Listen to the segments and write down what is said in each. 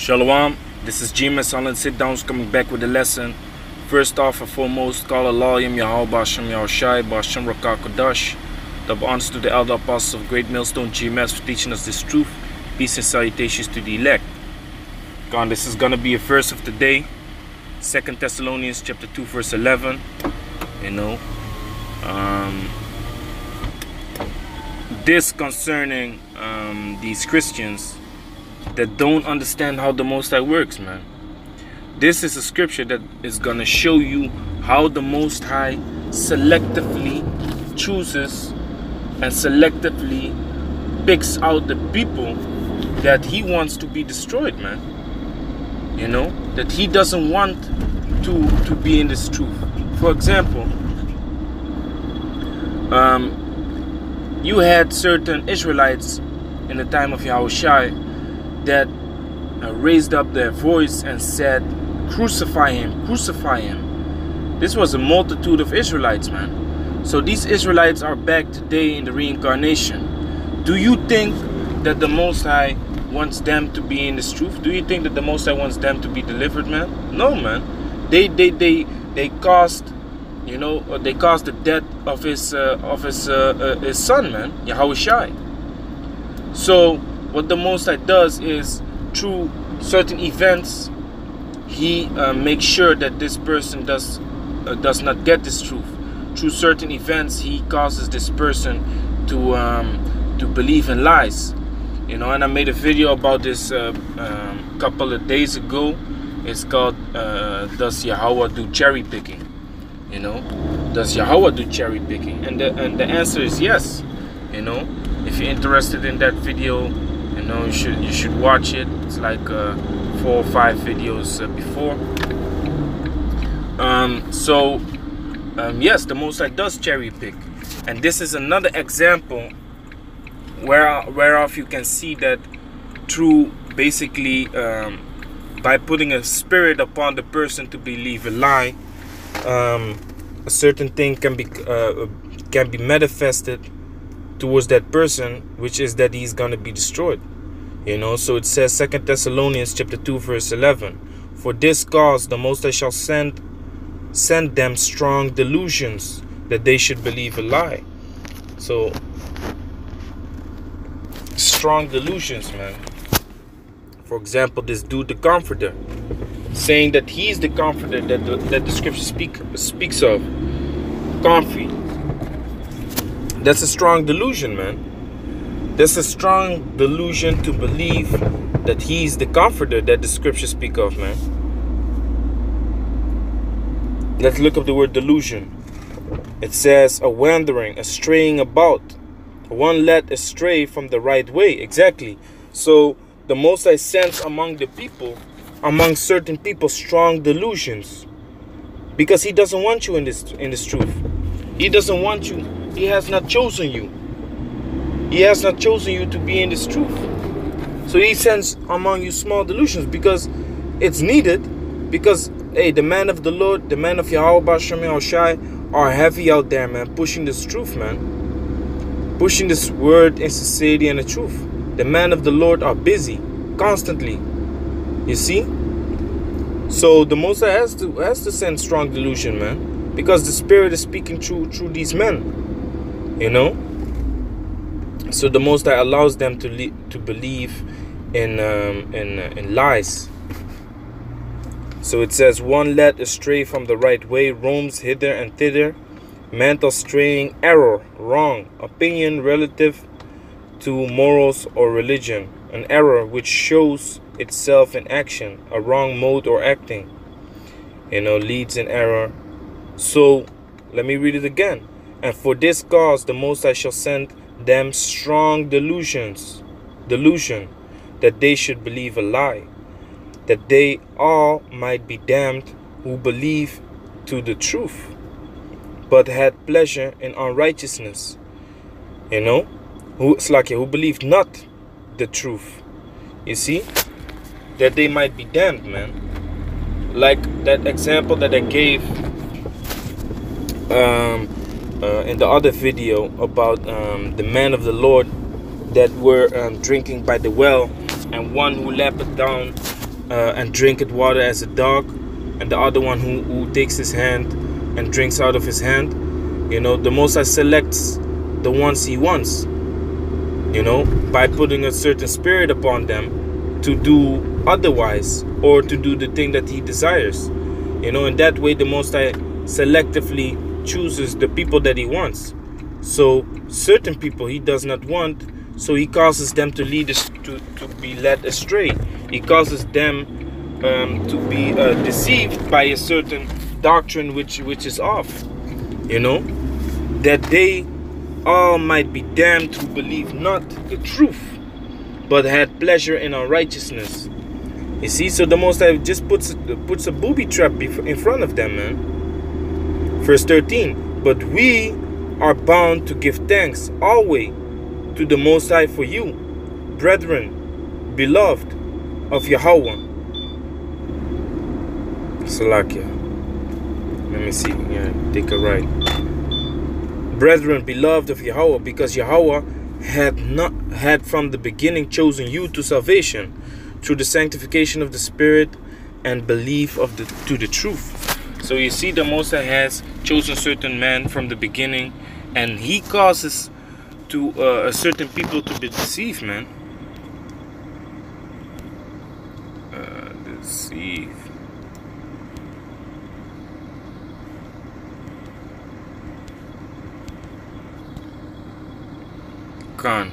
Shalom, this is G-Mess on Sit Downs coming back with a lesson. First off and foremost, call Allah Yim Yahweh Basham Yahushai Basham Rakakodash. Double honors to the elder apostles of Great Millstone G-Mess for teaching us this truth. Peace and salutations to the elect. God, this is going to be a verse of the day. 2 Thessalonians chapter 2 verse 11. This concerning these Christians that don't understand how the Most High works, man. This is a scripture that is going to show you how the Most High selectively chooses and selectively picks out the people that he wants to be destroyed, man. That he doesn't want to be in this truth. For example, you had certain Israelites in the time of Yahushai that raised up their voice and said, crucify him, crucify him. This was a multitude of Israelites, man. So these Israelites are back today in the reincarnation. Do you think that the Most High wants them to be in this truth? Do you think that the Most High wants them to be delivered, man? No, man. They caused, they caused the death of his son, man, Yahushai. So what the Most High does is, through certain events, he makes sure that this person does not get this truth. Through certain events, he causes this person to believe in lies. And I made a video about this couple of days ago. It's called does Yahweh do cherry picking? Does Yahweh do cherry picking? And the answer is yes. If you're interested in that video, you should watch it. It's like 4 or 5 videos before. Yes, the Most High does cherry pick, and this is another example whereof you can see that through basically by putting a spirit upon the person to believe a lie, a certain thing can be manifested towards that person, which is that he's going to be destroyed. So it says 2 Thessalonians chapter 2 verse 11, for this cause the Most High shall send them strong delusions, that they should believe a lie. So strong delusions, man. For example, this dude, the Comforter, saying that he's the Comforter that the scripture speaks of. Comfy. That's a strong delusion, man. That's a strong delusion to believe that he's the Comforter that the scriptures speak of, man. Let's look up the word delusion. It says a wandering, a straying about, one led astray from the right way. Exactly. So the Most High sends among the people, among certain people, strong delusions, because he doesn't want you in this truth. He doesn't want you. He has not chosen you. He has not chosen you to be in this truth. So he sends among you small delusions because it's needed. Because, hey, the man of the Lord, the man of Yahweh Basham Yahushai are heavy out there, man, pushing this truth, man. Pushing this word in sincerity and the truth. The man of the Lord are busy, constantly. You see? So the Most High has to send strong delusion, man. Because the Spirit is speaking through these men. So the Most High allows them to believe in lies. So it says, one led astray from the right way roams hither and thither, mental straying, error, wrong, opinion relative to morals or religion, an error which shows itself in action, a wrong mode or acting, leads in error. So let me read it again. And for this cause the Most High shall send them strong delusion, that they should believe a lie, that they all might be damned who believe to the truth, but had pleasure in unrighteousness. Who believe not the truth. You see? That they might be damned, man. Like that example that I gave in the other video about the men of the Lord that were drinking by the well, and one who leapt down and drinketh water as a dog, and the other one who takes his hand and drinks out of his hand. You know, the Most High selects the ones he wants, you know, by putting a certain spirit upon them to do otherwise, or to do the thing that he desires. You know, in that way the Most High selectively chooses the people that he wants. So certain people he does not want, so he causes them to lead us to be led astray. He causes them to be deceived by a certain doctrine which is off, you know, that they all might be damned who believe not the truth, but had pleasure in unrighteousness. You see, so the Most High just puts a booby trap in front of them, man. Verse 13, but we are bound to give thanks always to the Most High for you, brethren, beloved of Yahweh. Salakia. Let me see. Yeah, take a right. Brethren, beloved of Yahweh, because Yahweh had from the beginning chosen you to salvation through the sanctification of the Spirit and belief to the truth. So you see, the Most High has chosen certain men from the beginning, and he causes to a certain people to be deceived, man. Deceive. Con.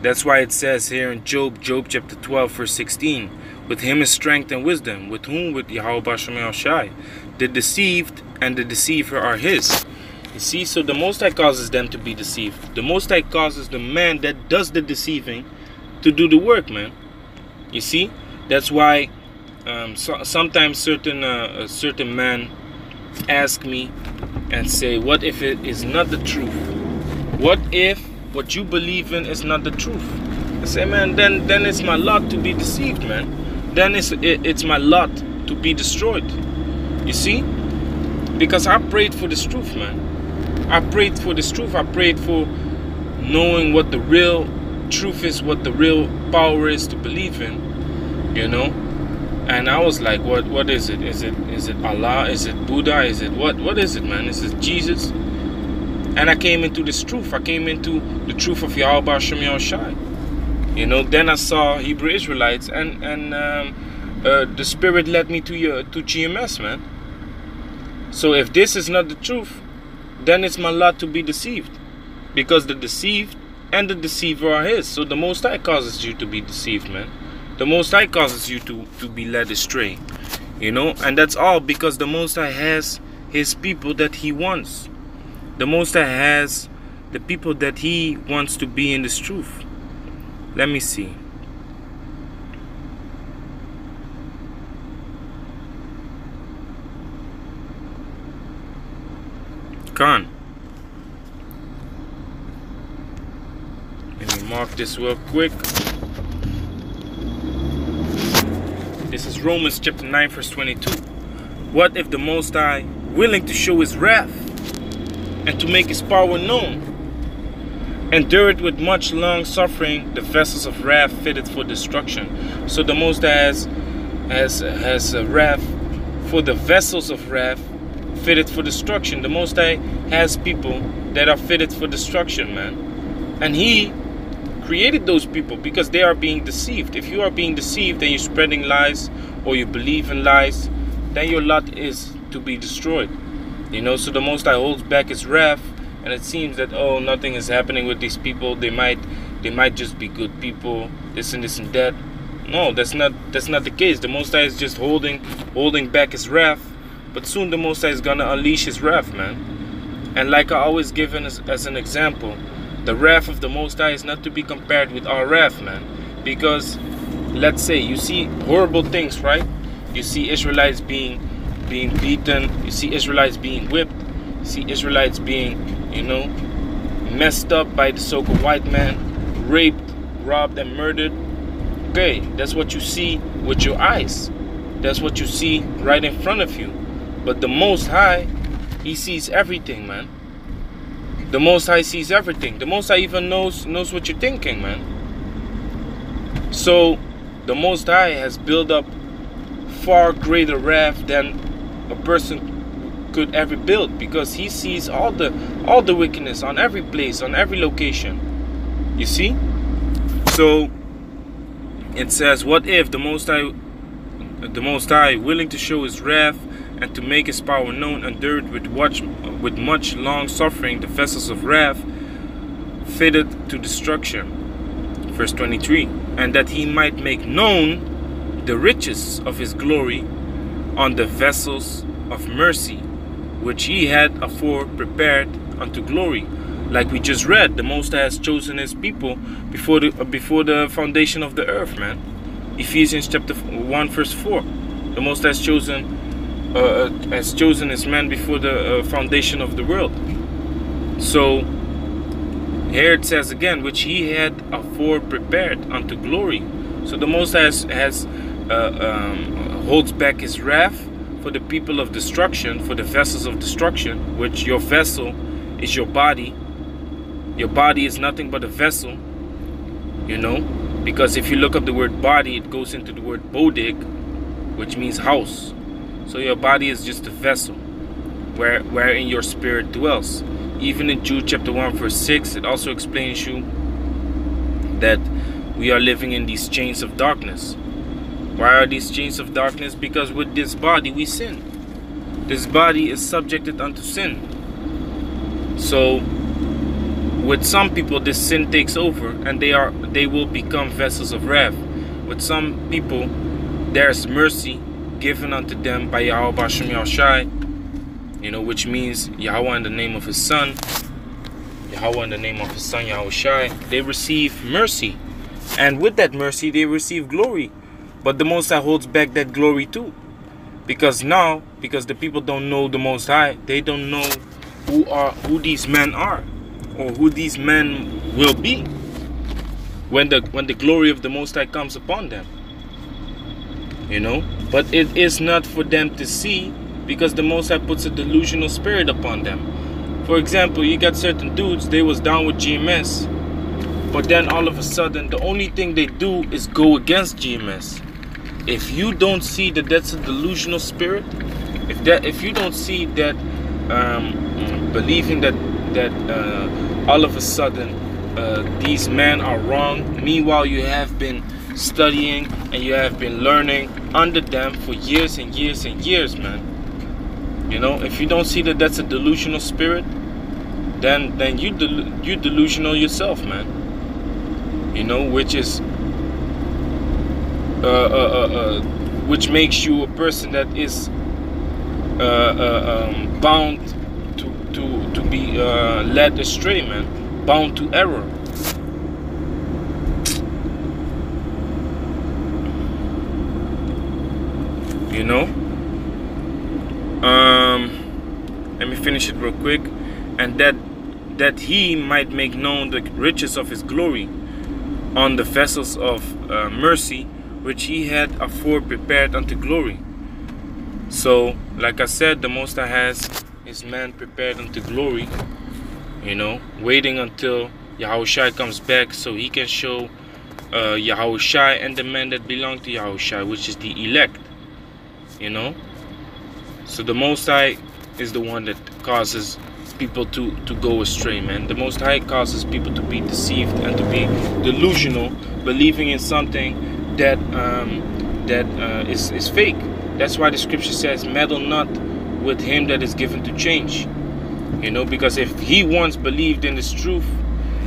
That's why it says here in Job chapter 12, verse 16, with him is strength and wisdom, with whom? With Yahweh Bashem El Shai. The deceived and the deceiver are his. You see, so the Most High causes them to be deceived. The Most High causes the man that does the deceiving to do the work, man. You see, that's why sometimes certain men ask me and say, what if it is not the truth? What if what you believe in is not the truth? I say, man, then it's my lot to be deceived, man. Then it's my lot to be destroyed. You see? Because I prayed for this truth, man. I prayed for this truth. I prayed for knowing what the real truth is, what the real power is to believe in, you know? And I was like, what is it? Is it Allah? Is it Buddha? Is it what is it, man? Is it Jesus? And I came into this truth. I came into the truth of Yahweh Bashem El Shai. You know, then I saw Hebrew Israelites, and the Spirit led me to GMS, man. So if this is not the truth, then it's my lot to be deceived, because the deceived and the deceiver are his. So the Most High causes you to be deceived, man. The Most High causes you to be led astray, you know. And that's all because the Most High has his people that he wants. The Most High has the people that he wants to be in this truth. Let me see. Khan. Let me mark this real quick. This is Romans chapter 9, verse 22. What if the Most High, willing to show his wrath and to make his power known, endured with much long suffering the vessels of wrath fitted for destruction? So the Most High has wrath for the vessels of wrath fitted for destruction. The Most High has people that are fitted for destruction, man. And he created those people because they are being deceived. If you are being deceived and you're spreading lies, or you believe in lies, then your lot is to be destroyed. You know, so the Most High holds back his wrath, and it seems that, oh, nothing is happening with these people. They might just be good people, this and that. No, that's not the case. The Most High is just holding back his wrath, but soon the Most High is gonna unleash his wrath, man. And like I always give as an example, the wrath of the Most High is not to be compared with our wrath, man. Because let's say you see horrible things, right? You see Israelites being beaten. You see Israelites being whipped. You see Israelites being, you know, messed up by the so-called white man, raped, robbed, and murdered. Okay, that's what you see with your eyes. That's what you see right in front of you. But the Most High, he sees everything, man. The Most High sees everything. The Most High even knows what you're thinking, man. So the Most High has built up far greater wrath than a person could ever build, because he sees all the wickedness on every place, on every location. You see? So it says, what if the Most High, willing to show his wrath and to make his power known, endured with much long suffering the vessels of wrath fitted to destruction. Verse 23, and that he might make known the riches of his glory on the vessels of mercy, which he had afore prepared unto glory. Like we just read, the Most High has chosen his people before the foundation of the earth, man. Ephesians chapter 1 verse 4. The Most High has chosen his man before the foundation of the world. So here it says again, which he had afore prepared unto glory. So the Most High holds back his wrath for the people of destruction, for the vessels of destruction, which your vessel is your body. Your body is nothing but a vessel, you know, because if you look up the word body, it goes into the word bodig, which means house. So your body is just a vessel wherein your spirit dwells. Even in Jude chapter 1 verse 6, it also explains you that we are living in these chains of darkness. Why are these chains of darkness? Because with this body we sin. This body is subjected unto sin. So with some people this sin takes over, and they will become vessels of wrath. With some people there's mercy given unto them by Yahweh Bashem Yahushai, you know, which means Yahweh in the name of his son. Yahweh in the name of his son Yahushai. They receive mercy, and with that mercy they receive glory. But the Most High holds back that glory too, because the people don't know the Most High, they don't know who these men are, or who these men will be when the glory of the Most High comes upon them, you know. But it is not for them to see, because the Most High puts a delusional spirit upon them. For example, you got certain dudes, they was down with GMS, but then all of a sudden the only thing they do is go against GMS. If you don't see that that's a delusional spirit, if you don't see that believing that all of a sudden these men are wrong, meanwhile you have been studying and you have been learning under them for years and years and years, man. You know, if you don't see that that's a delusional spirit, then you delusional yourself, man. You know, which is which makes you a person that is bound to be led astray, man, bound to error. You know, let me finish it real quick. And that he might make known the riches of his glory on the vessels of mercy, which he had afore prepared unto glory. So, like I said, the Most High has his man prepared unto glory, you know, waiting until Yahushai comes back so he can show Yahushai and the men that belong to Yahushai, which is the elect, you know. So the Most High is the one that causes people to go astray, man. The Most High causes people to be deceived and to be delusional, believing in something that is fake. That's why the scripture says, meddle not with him that is given to change. You know, because if he once believed in this truth,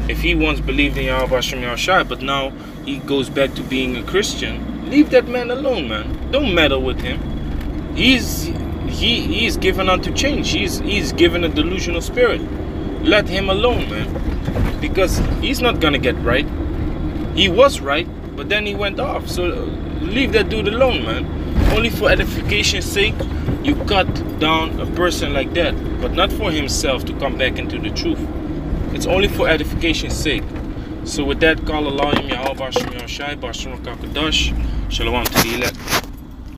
if he once believed in Yahweh Bashem Yahushai, but now he goes back to being a Christian, leave that man alone, man. Don't meddle with him. He's given unto change. He's given a delusional spirit. Let him alone, man, because he's not gonna get right. He was right, but then he went off. So leave that dude alone, man. Only for edification's sake you cut down a person like that, but not for himself to come back into the truth. It's only for edification's sake. So with that, call Allah Yahweh Bashem Yahushai, Bashem Kakadash, Shalom to the elect.